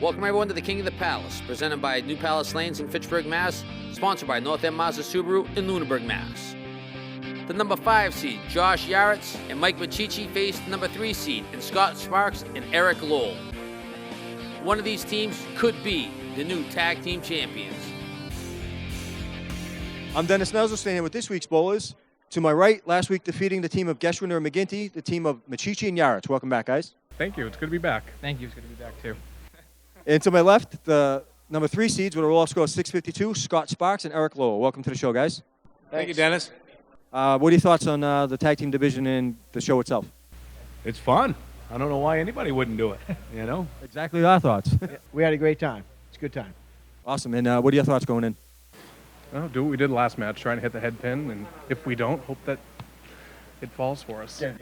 Welcome everyone to the King of the Palace, presented by New Palace Lanes in Fitchburg, Mass., sponsored by North End Mazda Subaru in Lunenburg, Mass. The number 5 seed, Josh Yaretz and Mike Machichi, faced the number 3 seed in Scott Sparks and Eric Lowell. One of these teams could be the new tag team champions. I'm Dennis Nelson, standing here with this week's bowlers. To my right, last week defeating the team of Geschwiner and McGinty, the team of Machichi and Yaretz. Welcome back, guys. Thank you. It's good to be back. Thank you. It's good to be back, too. And to my left, the number 3 seeds with a roll-off score of 652, Scott Sparks and Eric Lowell. Welcome to the show, guys. Thank you, Dennis. What are your thoughts on the tag team division and the show itself? It's fun. I don't know why anybody wouldn't do it, you know? Exactly our thoughts. We had a great time. It's a good time. Awesome. And what are your thoughts going in? Well, do what we did last match, trying to hit the head pin, and if we don't, hope that it falls for us. Yeah.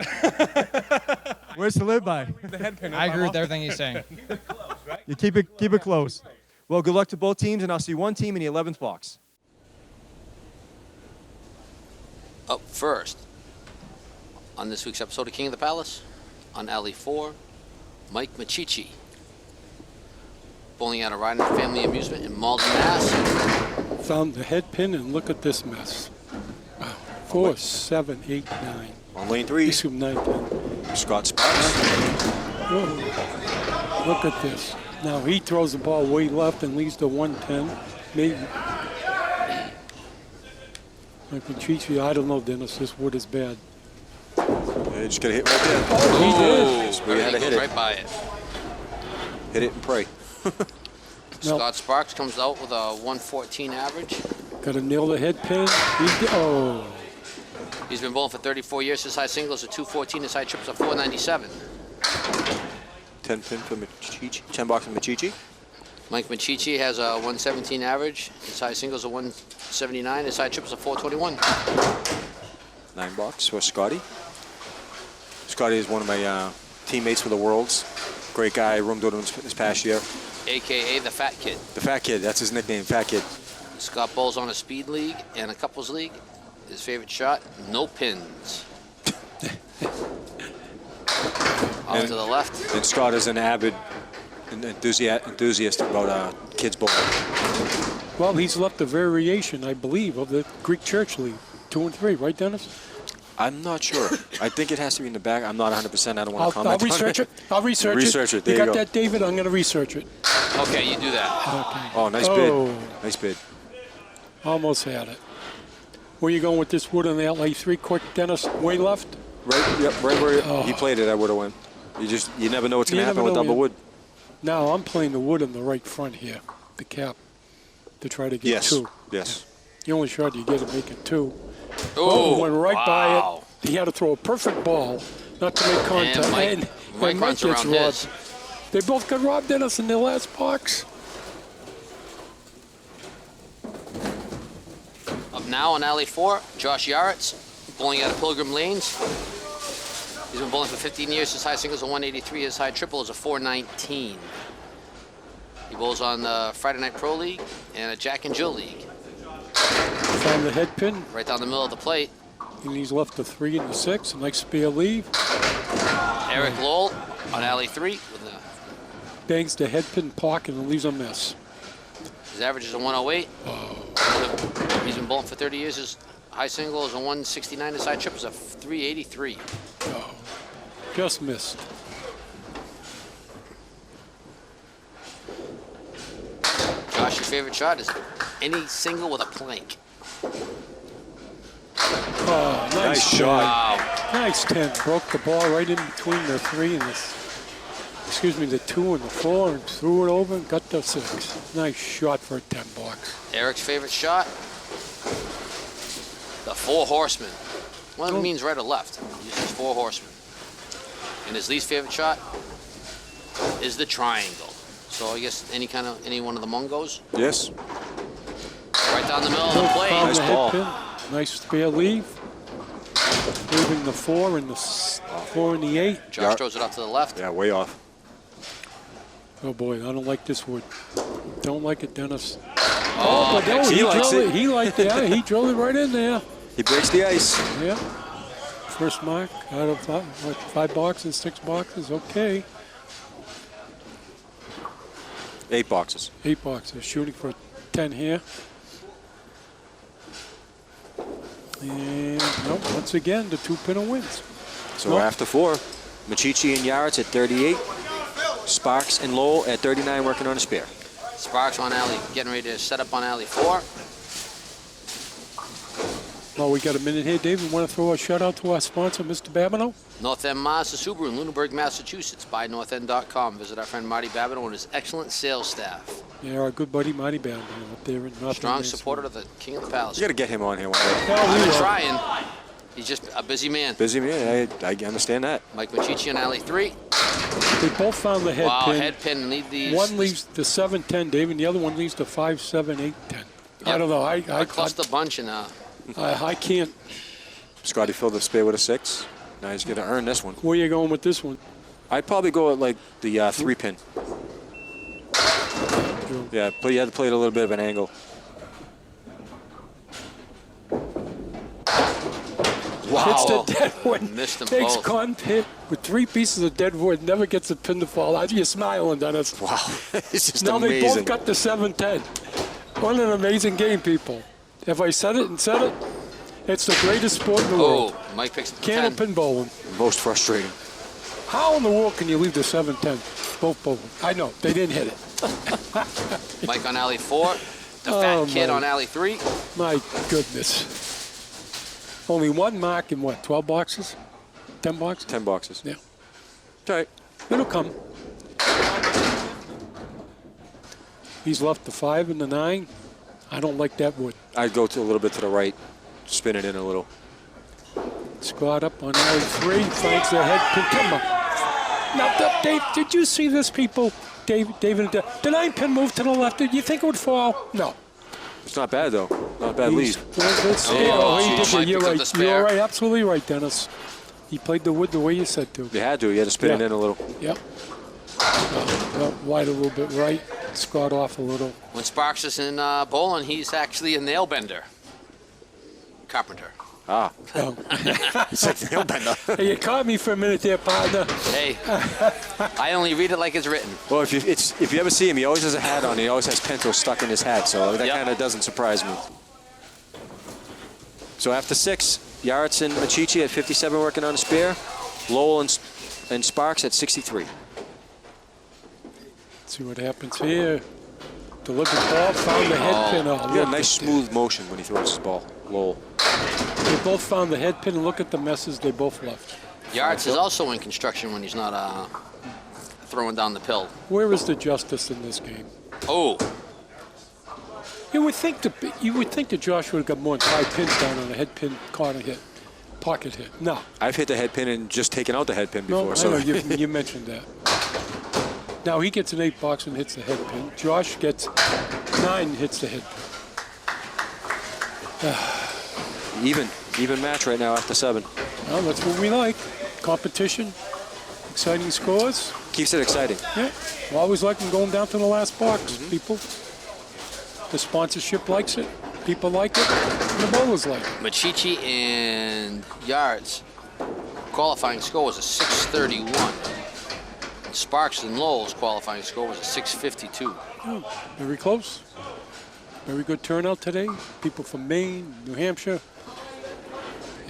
Words to live by. The head pin. I agree with everything he's saying. You keep it close. Well, good luck to both teams, and I'll see one team in the 11th box. Up first, on this week's episode of King of the Palace, on Alley 4, Mike Machichi. Bowling out of Riding Family Amusement in Malden, Mass. Found the head pin, and look at this mess. Wow. 4, 7, 8, 9. On lane 3, This is 9, 10. Scott Sparks. Oh, look at this. Now he throws the ball way left and leaves the 110. Maybe. Like Patricio, I don't know, Dennis. This wood is bad. Yeah, just got to hit right there. Oh, he did. So we had to hit it. Right by it. Hit it and pray. Scott Sparks comes out with a 114 average. Got to nail the head pin. Oh. He's been bowling for 34 years. His high singles are 214. His high triples are 497. 10 pin for Machichi. 10 box for Machichi. Mike Machichi has a 117 average. His high singles are 179. His high triples are 421. 9 box for Scotty. Scotty is one of my teammates for the Worlds. Great guy. Roomed with him this past year. AKA the Fat Kid. The Fat Kid. That's his nickname, Fat Kid. Scott bowls on a speed league and a couples league. His favorite shot, no pins. Off to the left. And Scott is an avid enthusiast about kids bowling. Well, he's left a variation, I believe, of the Greek Church League. 2 and 3, right, Dennis? I'm not sure. I think it has to be in the back. I'm not 100%. I don't want to comment I'll research it. I'll research it. Research it. There you you got go. that, David? I'm going to research it. Okay, you do that. Okay. Oh, nice bid. Nice bid. Almost had it. Where you going with this wood on the LA3 quick, Dennis? Way left? Right, yep, right where he played it, I would have went. You never know what's going to happen with double wood. Now I'm playing the wood in the right front here, the cap, to try to get 2. Yes. The only shot you get to make it 2. Oh, went right by wow. it. He had to throw a perfect ball, not to make contact. And Mike runs gets around robbed. his. They both got robbed, Dennis, in their last box. Up now on Alley 4, Josh Yaretz, bowling out of Pilgrim Lanes. He's been bowling for 15 years. His high singles are 183. His high triple is a 419. He bowls on the Friday Night Pro League and a Jack and Jill League. Found the head pin, Right down the middle of the plate. and he's left the 3 and the 6. A nice spare leave. Eric Lowell on Alley 3 with a, Bangs the head pin pocket and leaves a miss. his average is a 108. He's been bowling for 30 years. His high single is a 169. His high triple is a 383. Oh, just missed. Josh, your favorite shot is any single with a plank. Oh, nice shot. Wow. Nice 10. Broke the ball right in between the 3 and the 2 and the 4 and threw it over and got the 6. Nice shot for a 10 box. Eric's favorite shot, the 4 horsemen. One of them means right or left. He uses 4 horsemen. And his least favorite shot is the triangle. So I guess any one of the Mungos. Yes. Right down the middle of the Found plate. Nice the ball. head pin. Nice spare leave. Leaving the 4 and the 4 and the 8. Josh throws it up to the left. Yeah, way off. Oh boy, I don't like this wood. Don't like it, Dennis. Oh, but no, he likes drilled it. He liked it. He drilled it right in there. He breaks the ice. Yeah. First mark out of 5 boxes, 6 boxes. Okay. 8 boxes. 8 boxes. Shooting for 10 here. And no, once again, the 2-pinner wins. So Nope. after 4, Machichi and Yaretz at 38. Sparks and Lowell at 39 working on a spare. Sparks on alley, getting ready to set up on alley 4. Well, we got a minute here, Dave. We want to throw a shout out to our sponsor, Mr. Babineau. North End Mazda Subaru in Lunenburg, Massachusetts. Buy northend.com. Visit our friend Marty Babineau and his excellent sales staff. Yeah, our good buddy Marty Babineau up there in North Strong End. supporter of the King of the Palace. You got to get him on here one day. Well, I've we been will. trying. He's just a busy man. Busy man, I understand that. Mike Machichi on alley 3. They both found the head Wow, pin. head pin. Lead these. One leaves the 7-10, Dave, and the other one leaves the 5-7-8-10. I Yep. don't know. I cluster bunch and I can't. Scotty filled the spare with a 6. Now he's going to earn this one. Where you going with this one? I'd probably go at like the 3-pin. Yeah, but you had to play it a little bit of an angle. Hits wow. the dead wood. Missed them Takes both. con hit with 3 pieces of dead wood. Never gets a pin to fall out. You're smiling, Dennis. Wow, it's just Now amazing. they both got the 7-10. What an amazing game, people. If I said it and said it, it's the greatest sport in the world. Oh, Mike picks up the 10. Candlepin bowling. Most frustrating. How in the world can you leave the 7-10? Both bowling. I know, they didn't hit it. Mike on alley 4. The fat kid my. on alley 3. My goodness. Only one mark in what, 12 boxes? 10 boxes? 10 boxes. Yeah. It's all right. It'll come. He's left the 5 and the 9. I don't like that wood. I'd go to a little bit to the right, spin it in a little. Scott up on alley 3, finds the head pin. Come on. Now, Dave, did you see this, people? David, the 9 pin moved to the left. Did you think it would fall? No. It's not bad, though. Not a bad lead. He did Mike it. You're picks up right. the spare. You're right. Absolutely right, Dennis. He played the wood the way you said to. You had to. You had to spin it Yeah. in a little. Yep. Wide a little bit right. Scott off a little. When Sparks is in bowling, he's actually a nail bender. Carpenter. Ah, Oh. it's like nail bender. Hey, you caught me for a minute there, partner. Hey, I only read it like it's written. Well, if you ever see him, he always has a hat on. He always has Pinto stuck in his hat, so that Yep. kind of doesn't surprise me. So after 6, Yaretz and Machichi at 57 working on a spare. Lowell and Sparks at 63. See what happens here. Delivered ball, found the head pin. He got a look nice at smooth motion when he throws his ball. Lowell. They both found the head pin, and look at the messes they both left. Yards is also in construction when he's not throwing down the pill. Where is the justice in this game? Oh, You would think that Josh would have got more than 5 pins down on a head pin corner hit, pocket hit. No, I've hit the head pin and just taken out the head pin no, before. I So know you mentioned that. Now he gets an 8 box and hits the head pin. Josh gets 9 and hits the head pin. even match right now after 7. Well, that's what we like. Competition, exciting scores. Keeps it exciting. Yeah, we always like them going down to the last box, people. The sponsorship likes it. People like it. And the bowlers like it. Machichi and Yards qualifying score was a 631. And Sparks and Lowell's qualifying score was a 652. Oh, very close. Very good turnout today. People from Maine, New Hampshire.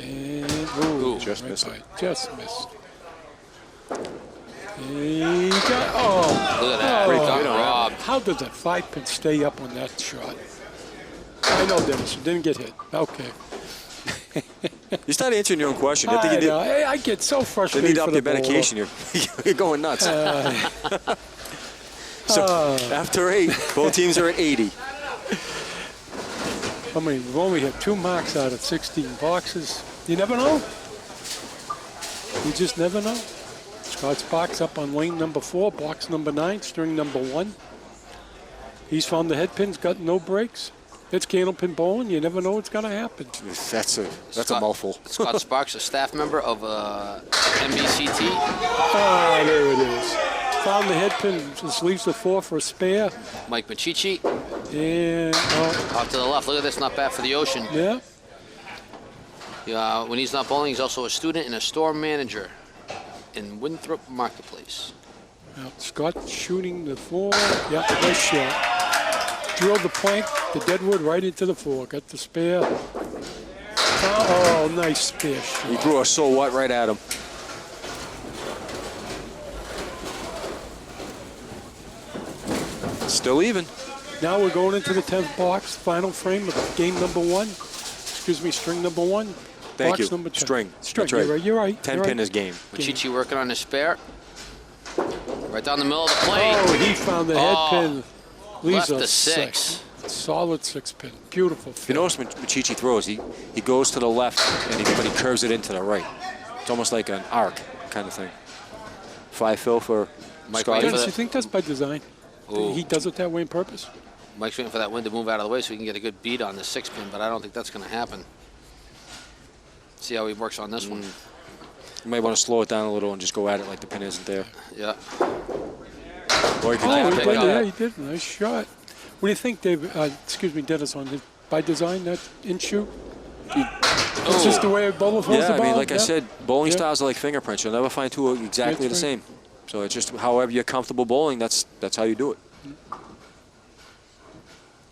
And, Ooh, just missed it. Just missed. He got, oh. Look at that. Oh, Got robbed. How did that 5 pin stay up on that shot? I know, Dennis. You didn't get hit. Okay. You started answering your own question. I think you I did. know. Hey, I get so You frustrated need to for up the your medication. You're going nuts. So after 8, both teams are at 80. I mean, we've only had 2 marks out of 16 boxes. You never know. You just never know. Scott's box up on lane number 4, box number 9, string number 1. He's found the head pins, got no breaks. It's Candlepin bowling. You never know what's going to happen. That's a mouthful. Scott Sparks, a staff member of MBCT. Ah, there it is. Found the head pin. Just leaves the 4 for a spare. Mike Machichi. And, Off to the left. Look at this. Not bad for the ocean. yeah. When he's not bowling, he's also a student and a store manager in Winthrop Marketplace. Now, Scott shooting the 4. Yeah, nice shot. Drilled the plank, the deadwood, right into the 4. Got the spare. Oh, nice spare shot. He threw a so what right at him. Still even. Now we're going into the 10th box, final frame of game number 1. Excuse me, string number 1. Thank box you. Number 10. String. String. That's right. You're right. 10 you're pin right. is game. Machichi working on his spare. Right down the middle of the plate. Oh, he found the head pin. Leaves Left a the 6. Solid 6 pin. Beautiful. You notice when Machichi throws, he goes to the left, but he curves it into the right. It's almost like an arc kind of thing. 5 fill for Mike Scotty. waiting for Dennis, the- you think that's by design? Ooh. He does it that way on purpose? Mike's waiting for that wind to move out of the way so he can get a good beat on the 6 pin, but I don't think that's going to happen. See how he works on this one. You might want to slow it down a little and just go at it like the pin isn't there. Yeah. Or you can Oh, tap he it did, like yeah, that. he did. Nice shot. What do you think, David? Excuse me, Dennis, on his, by design, that in shoot? It's just the way a bowler throws the Yeah, ball? I mean, like I Yeah. said, bowling Yeah. styles are like fingerprints. You'll never find two exactly the That's right. same. So it's just however you're comfortable bowling, that's how you do it.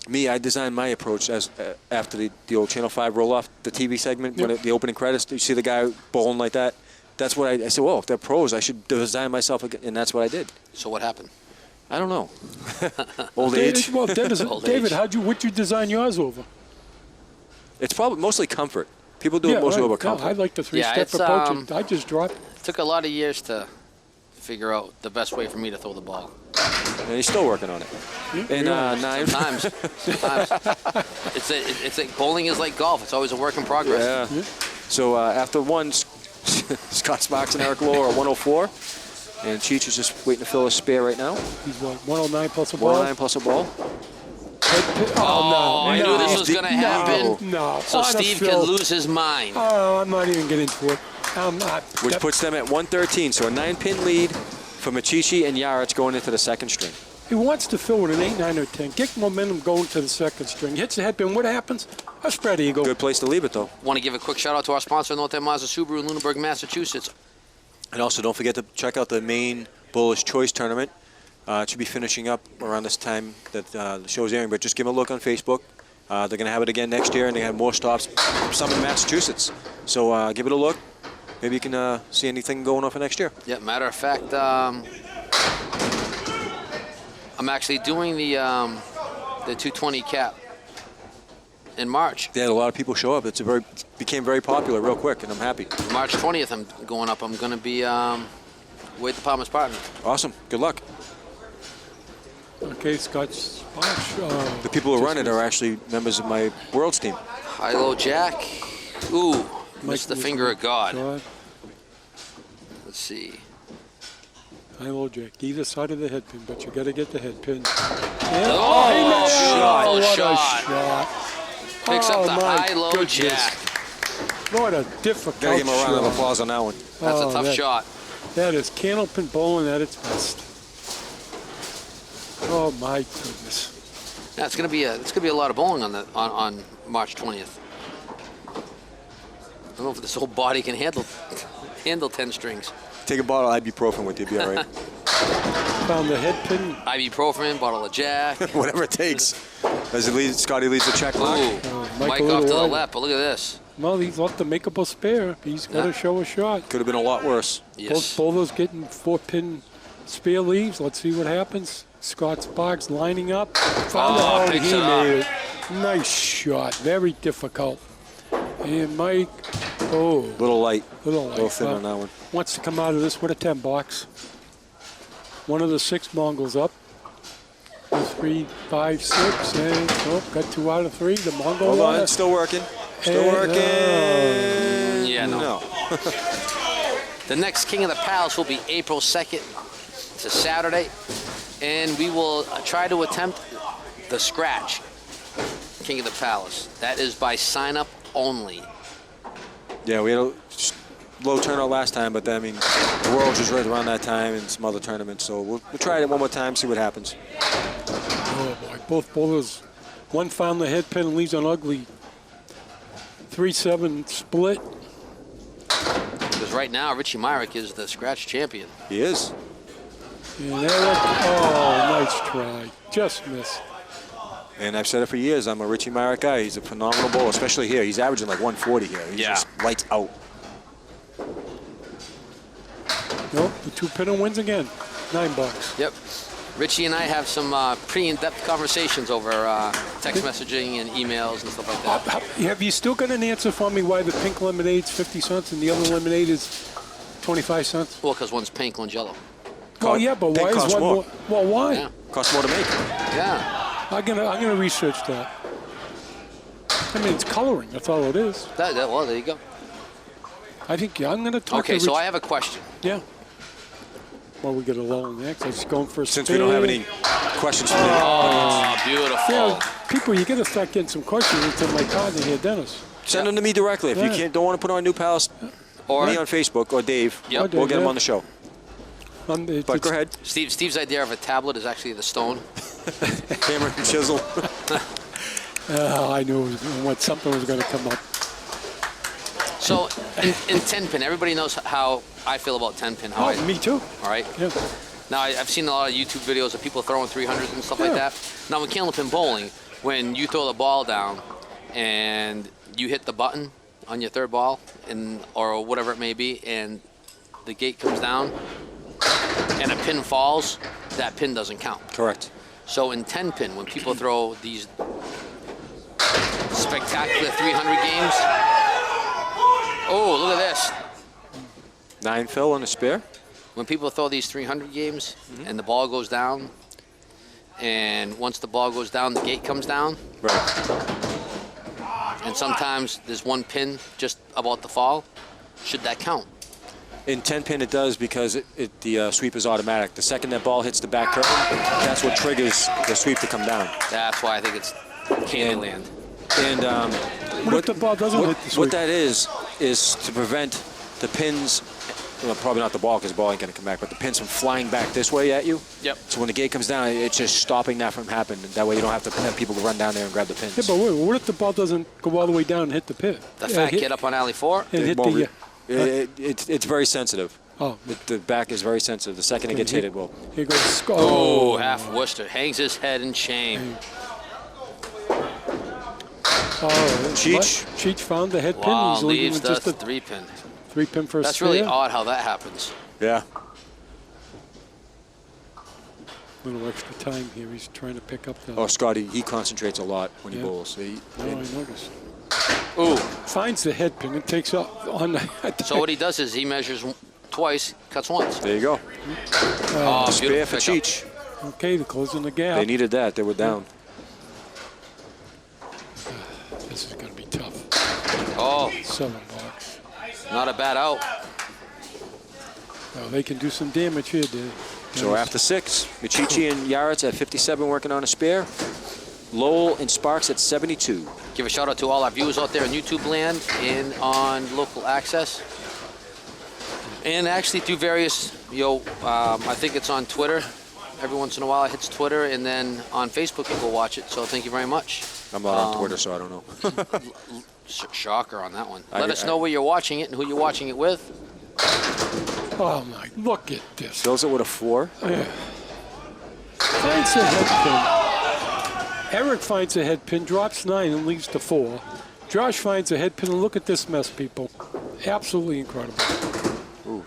Me, I designed my approach as after the old Channel 5 roll-off, the TV segment, when Yep. the opening credits, you see the guy bowling like that. That's what I said, well, if they're pros, I should design myself, and that's what I did. So what happened? I don't know. Old age. Well, Dennis, Old David, age. what'd you design yours over? It's probably mostly comfort. People do it mostly over No, comfort. I like the three-step it's, approach. I just dropped. It took a lot of years to figure out the best way for me to throw the ball. And he's still working on it. And nine. Sometimes. It's like bowling is like golf. It's always a work in progress. Yeah. So after one, Scott Sparks and Eric Lowe are 104. And Cheech is just waiting to fill his spare right now. He's what, 109 plus a ball? 109 plus a ball. Oh, I knew this was going to happen. No. So On a Steve fill. can lose his mind. Oh, I'm not even getting into it. I'm not. Which puts them at 113. So a 9-pin lead for Machichi and Yaritz going into the second string. He wants to fill with an 8, 9, or 10. Get momentum going to the second string. Hits the headpin. What happens? A spread eagle. Good place to leave it, though. Want to give a quick shout out to our sponsor, North End Mazda Subaru in Lunenburg, Massachusetts. And also, don't forget to check out the main Bullish Choice Tournament. It should be finishing up around this time that the show's airing, but just give them a look on Facebook. They're going to have it again next year, and they have more stops, some in Massachusetts. So give it a look. Maybe you can see anything going on for next year. Yeah, matter of fact, I'm actually doing the 220 cap in March. They had a lot of people show up. It became very popular real quick, and I'm happy. March 20th, I'm going up. I'm going to be Wade the Palmer's partner. Awesome. Good luck. Okay, Scott Sparks. The people who run it are actually members of my Worlds team. High-low jack. Ooh, missed the finger of God. Let's see. High-low jack. Either side of the headpin, but you got to get the headpin. Oh, what shot. a shot. Picks up the my high-low goodness. jack. What a difficult Gotta give him a round of shot. applause on that one. That's a tough shot. That is Candlepin bowling at its best. Oh my goodness. Yeah, it's gonna be a lot of bowling on March 20th. I don't know if this whole body can handle 10 strings. Take a bottle of ibuprofen with you, be all right. Found the headpin. Ibuprofen, bottle of Jack. Whatever it takes. As Scotty leads the check mark. Ooh, Mike Mike a little off to the wide. left, but look at this. Well, he's left the makeable spare. He's got to show a shot. Could have been a lot worse. Yes. Both bowlers getting 4-pin spare leaves. Let's see what happens. Scott Sparks lining up. Found picks he it up. made it. Nice shot. Very difficult. And Mike, Little light. little Thin on that one. wants to come out of this with a 10 box. One of the 6 Mongols up. 3, 5, 6, and got 2 out of 3. The Mongol Hold on, runner. it's still working. Still And, working. Yeah, no. The next King of the Palace will be April 2nd. It's a Saturday. And we will try to attempt the scratch. King of the Palace. That is by sign up only. Yeah, we had a low turnout last time, but then, I mean, the Worlds was right around that time and some other tournaments. So we'll try it one more time, see what happens. Oh, boy. Both bowlers. One found the head pin and leaves an ugly 3-7 split. Because right now, Richie Myrick is the scratch champion. He is. And Eric, oh, nice try. Just missed. And I've said it for years. I'm a Richie Myrick guy. He's a phenomenal bowler, especially here. He's averaging like 140 here. He's just lights out. Nope, the 2-pinner wins again. $9. Yep. Richie and I have some pretty in-depth conversations over text messaging and emails and stuff like that. Have you still got an answer for me why the pink lemonade's 50 cents and the other lemonade is 25 cents? Well, because one's pink, one's yellow. Well, yeah, but why is costs one more. more? Well, why? Yeah. Costs more to make. Yeah. I'm gonna research that. I mean, it's coloring. That's all it is. Well, there you go. I think I'm gonna talk. Okay, to so Rich. I have a question. Yeah. Well, we get a lull next. I'm just going for a Since we don't have any questions from the audience, Oh, beautiful. Yeah, people, you got to start getting some questions into my partner here, Dennis. send them to me directly. If you don't want to put on New Palace, Or me on Facebook or Dave. Yep. We'll get him on the show. But go ahead. Steve's idea of a tablet is actually the stone. Hammer and chisel. I knew something was going to come up. So in 10-pin, everybody knows how I feel about 10-pin. Me too. All right. Yeah. Now, I've seen a lot of YouTube videos of people throwing 300s and stuff like that. Now, in Candlepin bowling, when you throw the ball down and you hit the button on your third ball, or whatever it may be, and the gate comes down and a pin falls, that pin doesn't count. Correct. So in 10-pin, when people throw these spectacular 300 games, oh, look at this. 9 fill and a spare. When people throw these 300 games and the ball goes down, and once the ball goes down, the gate comes down, Right. and sometimes there's one pin just about to fall, should that count? In 10-pin it does because the sweep is automatic. The second that ball hits the back curtain, that's what triggers the sweep to come down. That's why I think it's Candyland. And What if the ball doesn't hit the sweep? what that is to prevent the pins, well, probably not the ball because the ball ain't going to come back, but the pins from flying back this way at you. Yep. So when the gate comes down, it's just stopping that from happening. That way you don't have to have people run down there and grab the pins. Yeah, but wait, what if the ball doesn't go all the way down and hit the pit? The fat kid up on alley 4? And hit Well, the. it's very sensitive. Oh, The back is very sensitive. The second it gets hit, it will. here goes. Oh, half Worcester. Hangs his head in shame. Oh, Cheech. Cheech found the head pin. Wow, He's leaving leaves with just the a 3-pin. 3-pin for a That's really spare. odd how that happens. Yeah. A little extra time here. He's trying to pick up the. Oh, Scotty, he concentrates a lot when he Yeah. bowls. I noticed. Ooh. Finds the head pin and takes off on the. So what he does is he measures twice, cuts once. There you go. Oh, Spare beautiful for pickup. Cheech. Okay, they're closing the gap. They needed that. They were down. This is going to be tough. Oh, $7. not a bad out. Well, they can do some damage here, dude. So after 6, Michichi and Yaretz at 57 working on a spare. Lowell and Sparks at 72. Give a shout out to all our viewers out there in YouTube land and on local access. And actually through various, I think it's on Twitter. Every once in a while it hits Twitter, and then on Facebook people watch it, so thank you very much. I'm not on Twitter, so I don't know. Shocker on that one. Let us know where you're watching it and who you're watching it with. Oh, my. Look at this. Fills it with a 4. Finds the head pin. Eric finds the head pin, drops 9 and leaves the 4. Josh finds the head pin, and look at this mess, people. Absolutely incredible. Ooh,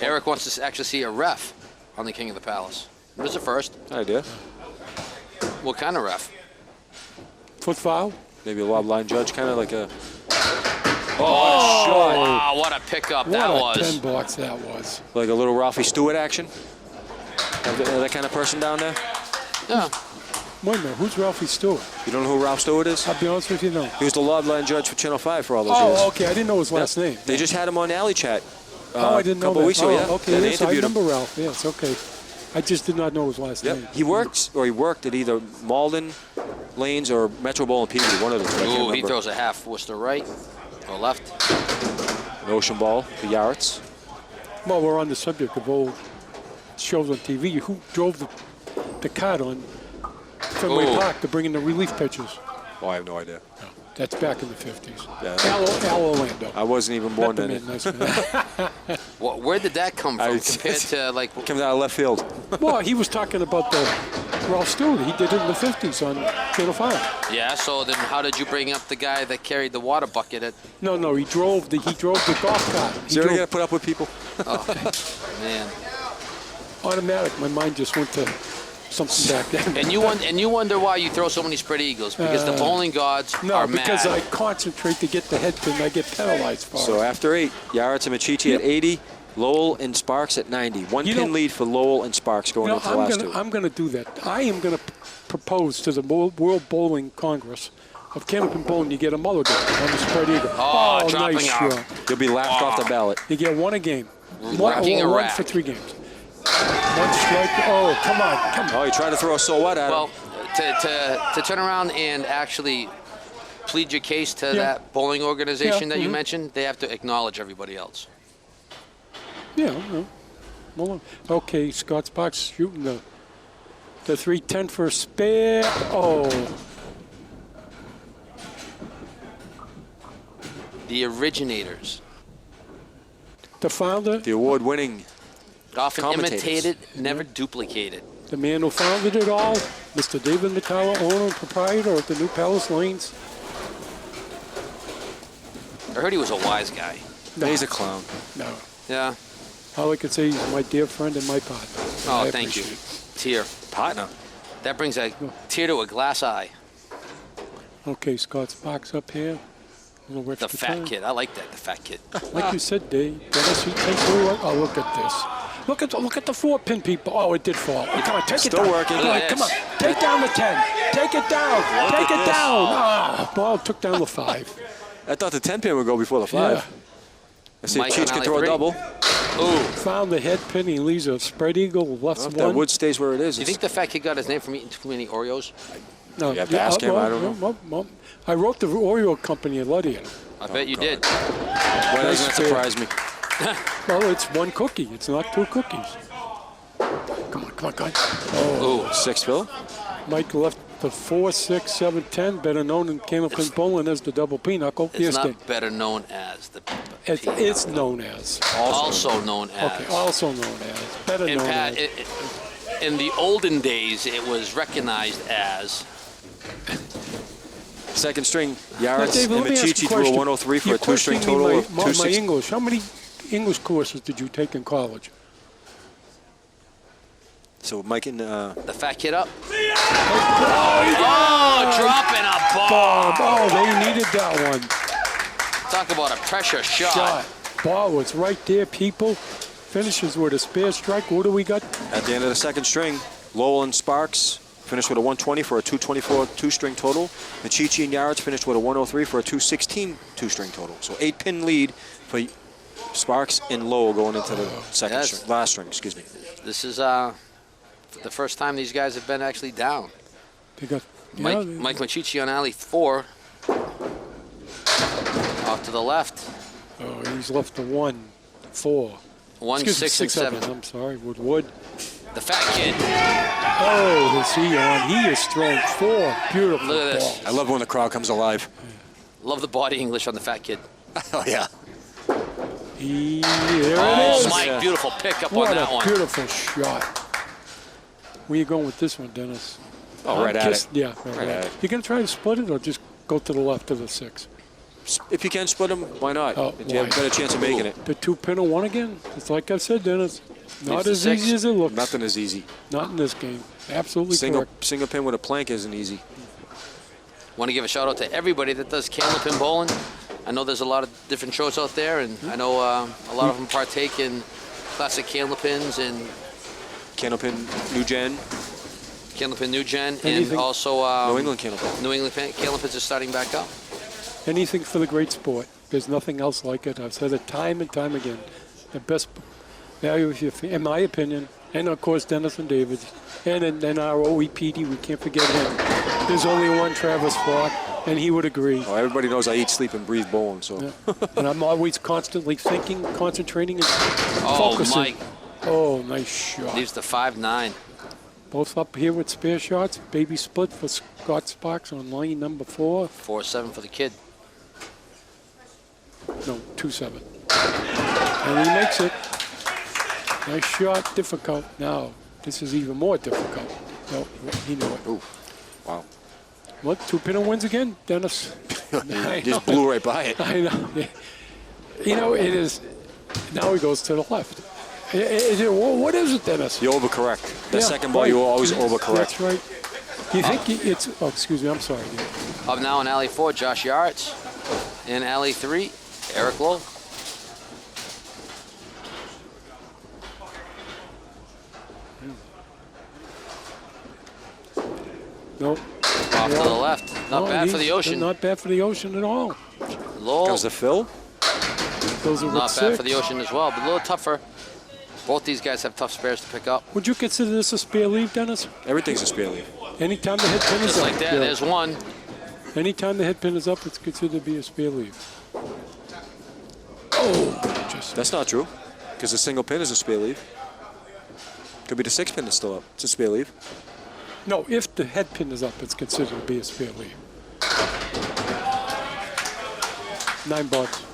Eric wants to actually see a ref on the King of the Palace. What is it first? idea. What kind of ref? Foot foul. Maybe a lob line judge, kind of like a. Oh, wow, what a pickup What that a was. 10 bucks that was. Like a little Ralphie Stewart action. That kind of person down there. Yeah. Wait a minute, who's Ralphie Stewart? You don't know who Ralph Stewart is? I'll be honest with you, no. He was the lob line judge for Channel 5 for all those years. Oh, okay, I didn't know his last name. They just had him on Alley Chat. I didn't know couple that. weeks ago, yeah. Okay, Yeah, they yes, I interviewed him. remember Ralph. Yes, okay. I just did not know his last name. He worked at either Malden Lanes or Metro Bowl and Peabody, one of the two. I can't Ooh, he remember. throws a half Worcester right or left. An Ocean Ball for Yaretz. Well, we're on the subject of old shows on TV. Who drove the cart on Fenway Ooh. Park to bring in the relief pitchers? Oh, I have no idea. That's back in the 50s. Yeah. Al Orlando. I wasn't even born Not the then. man, nice man. Where did that come from I- compared to like? Comes out of left field. Well, he was talking about the Ralph Stewart. He did it in the 50s on Channel 5. Yeah. So then, how did you bring up the guy that carried the water bucket at? No, he drove the golf cart. He Is there drove got to put up with people? Oh, man. automatic. My mind just went to something back then. And you wonder why you throw so many spread eagles, because the bowling gods No, are because mad. I concentrate to get the head pin. I get penalized for So it. after 8, Yaretz and Machichi at 80, Lowell and Sparks at 90. One You pin know- lead for Lowell and Sparks going into the last two. I'm going to do that. I am going to propose to the World Bowling Congress of Candlepin Bowling, you get a mulligan on the spread eagle. Oh, dropping nice off. shot. You'll be laughed off the ballot. You get one a game. Racking a one rack. for 3 games. One strike. Oh, come on. Oh, you tried to throw a so what at him. Well, to turn around and actually plead your case to that bowling organization Yeah, that you mentioned, they have to acknowledge everybody else. Yeah. Well, okay, Scott Sparks shooting the 310 for a spare. Oh, The originators, the founder, The award-winning often Commentators. imitated, never duplicated. the man who founded it all, Mr. David Matala, owner and proprietor of the New Palace Lanes. I heard he was a wise guy. No, He's a clown. no. Yeah. All I can say is my dear friend and my partner. Oh, I thank you. appreciate Tear. Partner. That brings a tear to a glass eye. it. Okay, Scott Sparks up here. A little The extra fat time. kid. I like that. The fat kid. Like you said, Dave, Dennis, he takes away what? Oh, look at this. Look at the 4-pin people. Oh, it did fall. Come on, take it Still down. working. Come on, Look at come on. this. Take down the 10. Take it down. Look Take at it this. down. Ah, ball took down the 5. I thought the 10-pin would go before the 5. Yeah. I see Mike Cheech on can alley throw a 3. double. Ooh. Found the head pin. He leaves a spread eagle. Left If one. that wood stays where it is. Do you think the fat kid got his name from eating too many Oreos? No, You have to ask him, I don't know. Well, I wrote the Oreo company in Luddian. I bet you God. did. Why doesn't that surprise me? Well, it's 1 cookie. It's not 2 cookies. Come on. Oh, Ooh. 6, Phil. Mike left the 4, 6, 7, 10, better known in Candlepin Bowling as the double pinochle. It's Yes, not Dave. better known as the It's known as. also known as. Okay, also known as. Better In, known Pat, as. in the olden days, it was recognized as. Second string, Now, Yaretz David, and let me ask you Machichi a threw a question. 103 for You're a 2-string questioning total me of my 260. English. How many English courses did you take in college? So Mike and The fat kid up. Oh, dropping a Bob. ball. Oh, they needed that one. Talk about a pressure shot. Shot. Ball was right there, people. Finishes with a spare strike. What do we got? at the end of the second string, Lowell and Sparks finished with a 120 for a 224 2-string total. Machichi and Yaretz finished with a 103 for a 216 2-string total. So 8-pin lead for Sparks and Lowell going into the Yes. last string, excuse me. This is the first time these guys have been actually down. They got Mike Machichi on alley 4. Off to the left. Oh, he's left the 1, 4. 1, Excuse me, 6, and 7. I'm sorry, with Wood. The fat kid. Oh, is he on? He is throwing 4 beautiful Look at this. balls. I love when the crowd comes alive. Love the body English on the fat kid. Oh, yeah. There Oh, it is. Mike, beautiful pickup What on that a one. beautiful shot. Where you going with this one, Dennis? Oh, right at it. Yeah, Right at it. You going to try to split it or just go to the left of the 6? If you can split them, why not? Oh, You have a why? better chance of making it. The 2-pin or 1 again? It's like I said, Dennis. Not Leaves the as 6. easy as it looks. Nothing is easy. Not in this game. Absolutely Single correct. pin with a plank isn't easy. Want to give a shout out to everybody that does Candlepin bowling. I know there's a lot of different shows out there, and I know a lot of them partake in classic Candlepins and Candlepin New Gen, Candlepin New Gen, and Anything- also New England Candlepin. New England Candlepins are starting back up. Anything for the great sport. There's nothing else like it. I've said it time and time again. The best value, in my opinion, and of course Dennis and David, and our OEPD, we can't forget him. There's only one Travis Falk, and he would agree. Oh, everybody knows I eat, sleep, and breathe bowling, so. Yeah. And I'm always constantly thinking, concentrating, and Oh, focusing. Mike. Oh, nice shot. Leaves the 5-9. Both up here with spare shots. Baby split for Scott Sparks on lane number 4. 4-7 for the kid. No, 2-7. And he makes it. Nice shot, difficult. Now, this is even more difficult. No, he knew it. Ooh, wow. What, 2-pinner wins again, Dennis? Just blew right by it. I know. Yeah. You know, it is. Now he goes to the left. What is it, Dennis? You overcorrect. That Yeah, second ball, right. you always overcorrect. That's right. You think it's. Oh, excuse me. I'm sorry. Up now in alley 4, Josh Yaretz. In alley 3, Eric Lowe. No. Off to the left. Not No, bad for the he's ocean. Not bad for the ocean at all. Lowe, Comes the fill. Those are with not bad six. for the ocean as well, but a little tougher. Both these guys have tough spares to pick up. Would you consider this a spare leave, Dennis? Everything's a spare leave. Anytime the head pin is Just up. like that, yeah. there's one. Anytime the head pin is up, it's considered to be a spare leave. Oh, just That's not true, because the single pin is a spare leave. Could be the 6 pin that's still up. It's a spare leave. no. If the head pin is up, it's considered to be a spare leave. $9.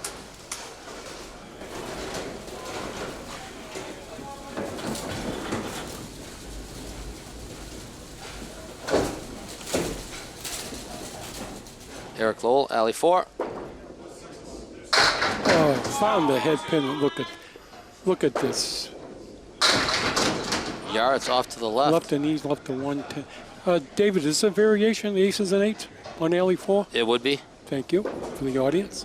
Eric Lowell, alley 4. Oh, found the head pin. Look at this. Yaretz off to the left. Left and knees, left to 110. David, is there a variation, the aces and eights on alley 4? It would be. Thank you for the audience.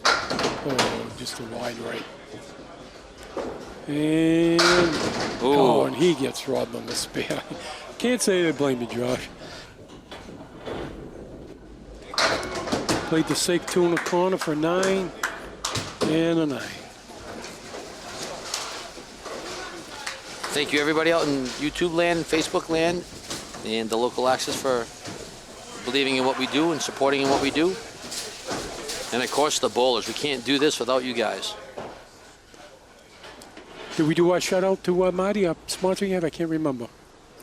Oh, just a wide right. And Ooh. and he gets robbed on the spare. Can't say I blame you, Josh. Played the sake 2 in the corner for 9 and a 9. Thank you, everybody out in YouTube land, Facebook land, and the local access for believing in what we do and supporting in what we do. And of course, the bowlers. We can't do this without you guys. Did we do our shout out to Marty, our sponsor yet? I can't remember.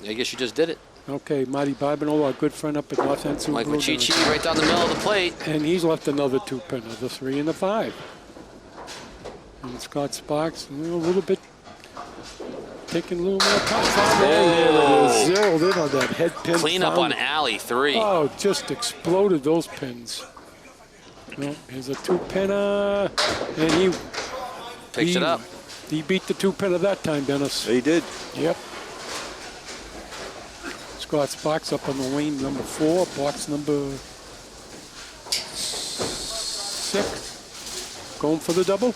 I guess you just did it. Okay, Marty Barbino, our good friend up at North End. Mike Machichi right down the middle of the plate. And he's left another 2-pinner, the 3 and the 5. And Scott Sparks, a little bit, taking a little more time. There it is, zeroed in on that head pin. Clean up found on alley 3. Oh, just exploded those pins. Well, here's a 2-pinner, and he Picks it up. He beat the 2-pinner that time, Dennis. He did. Yep. Scott's box up on the lane number 4, box number 6. Going for the double.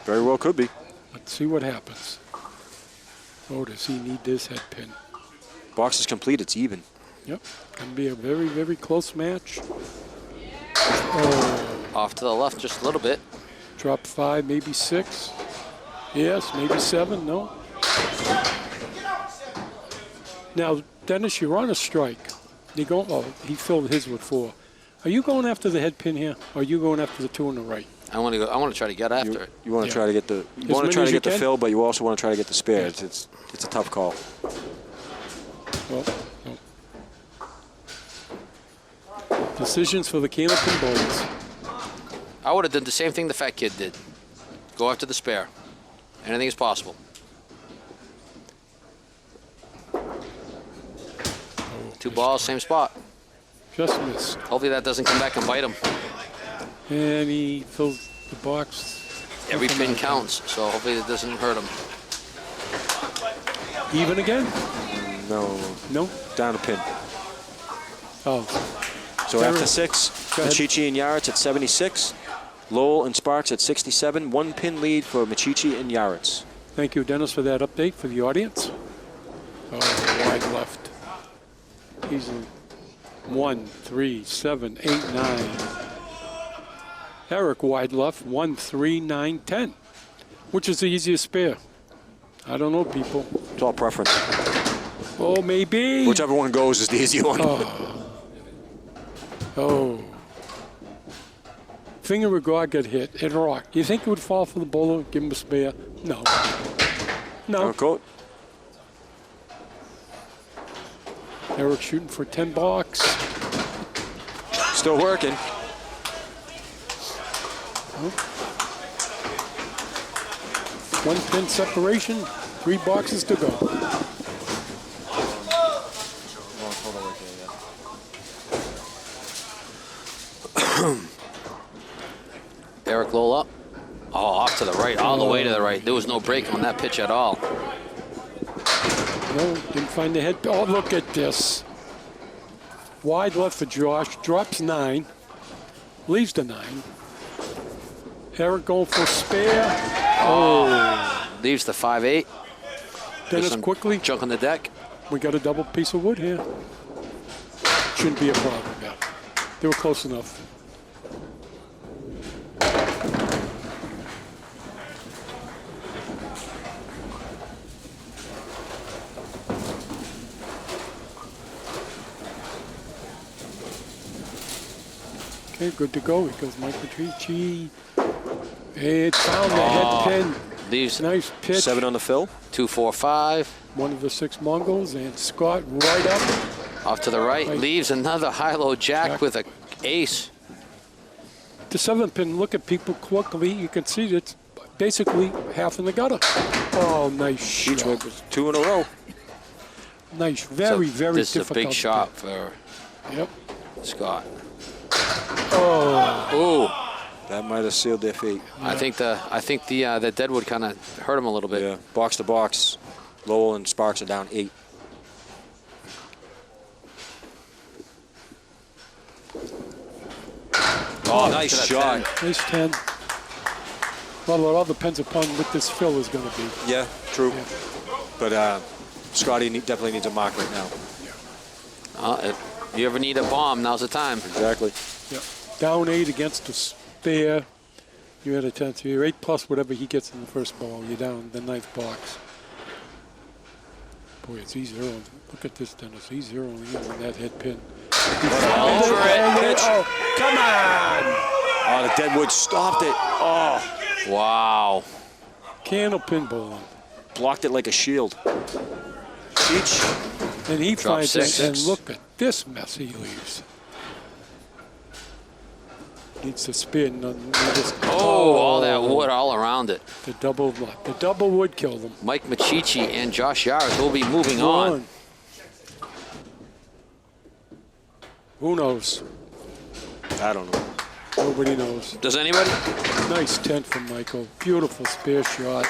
Very well could be. Let's see what happens. Oh, does he need this head pin? Box is complete. It's even. Yep. Gonna be a very, very close match. Oh, Off to the left just a little bit. drop 5, maybe 6. Yes, maybe 7. No. Now, Dennis, you're on a strike. You go. Oh, he filled his with 4. Are you going after the head pin here, or are you going after the 2 on the right? I want to go. I want to try to get after it. You want to Yeah. try to get the. You As want to many try as to you get the can? fill, but you also want to try to get the spare. It's a tough call. Well, no. Decisions for the Candlepin bowlers. I would have done the same thing the fat kid did. Go after the spare. Anything is possible. Two balls, same spot. Just missed. Hopefully that doesn't come back and bite him. And he fills the box. Every pin counts, so hopefully that doesn't hurt him. Even again? No, No? down a pin. Oh, So Derek, after 6, go ahead. Machichi and Yaretz at 76. Lowell and Sparks at 67. 1 pin lead for Machichi and Yaretz. thank you, Dennis, for that update for the audience. Oh, wide left. Easily. 1, 3, 7, 8, 9. Eric wide left, 1, 3, 9, 10. Which is the easiest spare? I don't know, people. It's all preference. Oh, maybe. Whichever one goes is the easy one. Oh. Finger of God got hit. Hit a rock. You think it would fall for the bowler? Give him a spare? No. No. Okay. Eric shooting for 10 bucks. Still working. One pin separation. 3 boxes to go. Eric Lola. Oh, off to the right, all the way to the right. There was no break on that pitch at all. No, didn't find the head. Oh, look at this. Wide left for Josh. Drops 9. Leaves the 9. Eric going for spare. Leaves the 5-8. Dennis quickly. Junk on the deck. We got a double piece of wood here. Shouldn't be a problem, yeah. They were close enough. Okay, good to go. Here goes Mike Patrici. It found the head pin. Leaves Nice pitch. 7 on the fill. 2-4-5. One of the 6 Mongols, and Scott right up. Off to the right. Right. Leaves another high-low jack with a ace. The 7 pin, look at people quickly. You can see it's basically half in the gutter. Oh, nice Each one shot. was 2 in a row. Nice, very, So very this difficult. is a big to shot hit. for Yep. Scott. Oh, Ooh. That might have sealed their fate. I think the deadwood kind of hurt him a little bit. Yeah. Box to box. Lowell and Sparks are down 8. Oh, nice to that shot. 10. nice 10. Well, it all depends upon what this fill is going to be. Yeah, true. Yeah. But Scotty definitely needs a mark right now. If you ever need a bomb, now's the time. Exactly. Yep. Down 8 against a spare. You had a 10. So you're 8 plus whatever he gets in the first ball. You're down the 9th box. Boy, it's E0. Look at this, Dennis. E0 in with that head pin. Over it. Pitch. Oh, come on! Oh, the Deadwood stopped it. Oh, Wow. Candlepin bowling. blocked it like a shield. Cheech. And he Drop finds 6. it, and look at this mess he leaves. Needs to spin. And just, All that wood all around it. The double would kill them. Mike Machichi and Josh Yaris will be moving on. Who knows? I don't know. Nobody knows. Does anybody? Nice 10 from Michael. Beautiful spare shot.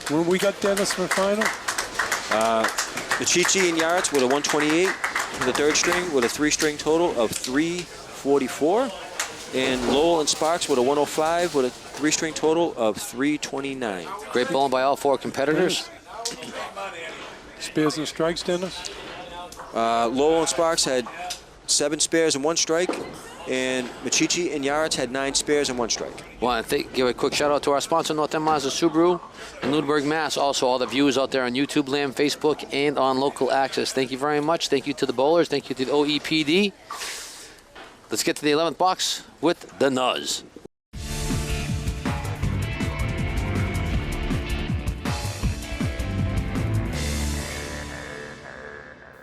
When we got Dennis for the final? Machichi and Yaretz with a 128 for the 3rd string with a 3-string total of 344. And Lowell and Sparks with a 105 with a 3-string total of 329. Great bowling by all 4 competitors. Spares and strikes, Dennis? Lowell and Sparks had 7 spares and 1 strike. And Machichi and Yaretz had 9 spares and 1 strike. Want to give a quick shout out to our sponsor, North End Mazda Subaru in Lunenburg, Mass. Also, all the viewers out there on YouTube Land, Facebook, and on Local Access. Thank you very much. Thank you to the bowlers. Thank you to the OEPD. Let's get to the 11th box with the Nuz.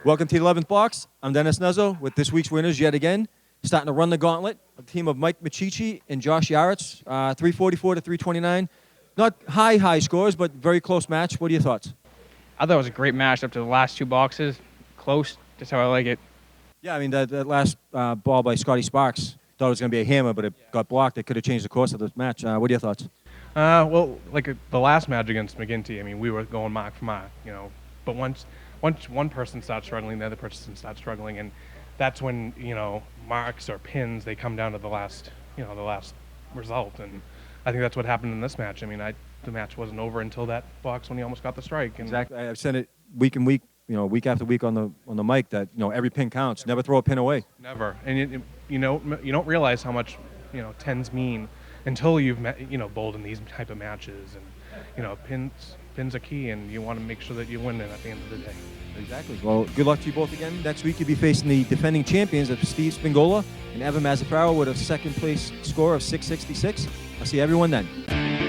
Welcome to the 11th box. I'm Dennis Nuzzo with this week's winners yet again. Starting to run the gauntlet, a team of Mike Machichi and Josh Yaretz, 344 to 329. Not high scores, but very close match. What are your thoughts? I thought it was a great match up to the last 2 boxes. Close, just how I like it. Yeah, I mean, that last ball by Scotty Sparks, thought it was going to be a hammer, but it got blocked. It could have changed the course of the match. What are your thoughts? Well, like the last match against McGinty, I mean, we were going mark for mark, But once one person starts struggling, the other person starts struggling, and that's when, marks or pins, they come down to the last result. And I think that's what happened in this match. I mean, the match wasn't over until that box when he almost got the strike. And Exactly. I've said it week and week, week after week on the mic that, every pin counts. Never throw a pin away. never. And you don't realize how much, tens mean until you've bowled in these type of matches. And, pins are key, and you want to make sure that you win it at the end of the day. Exactly. Well, good luck to you both again. Next week, you'll be facing the defending champions of Steve Spingola and Evan Mazzaferro with a second place score of 666. I'll see everyone then.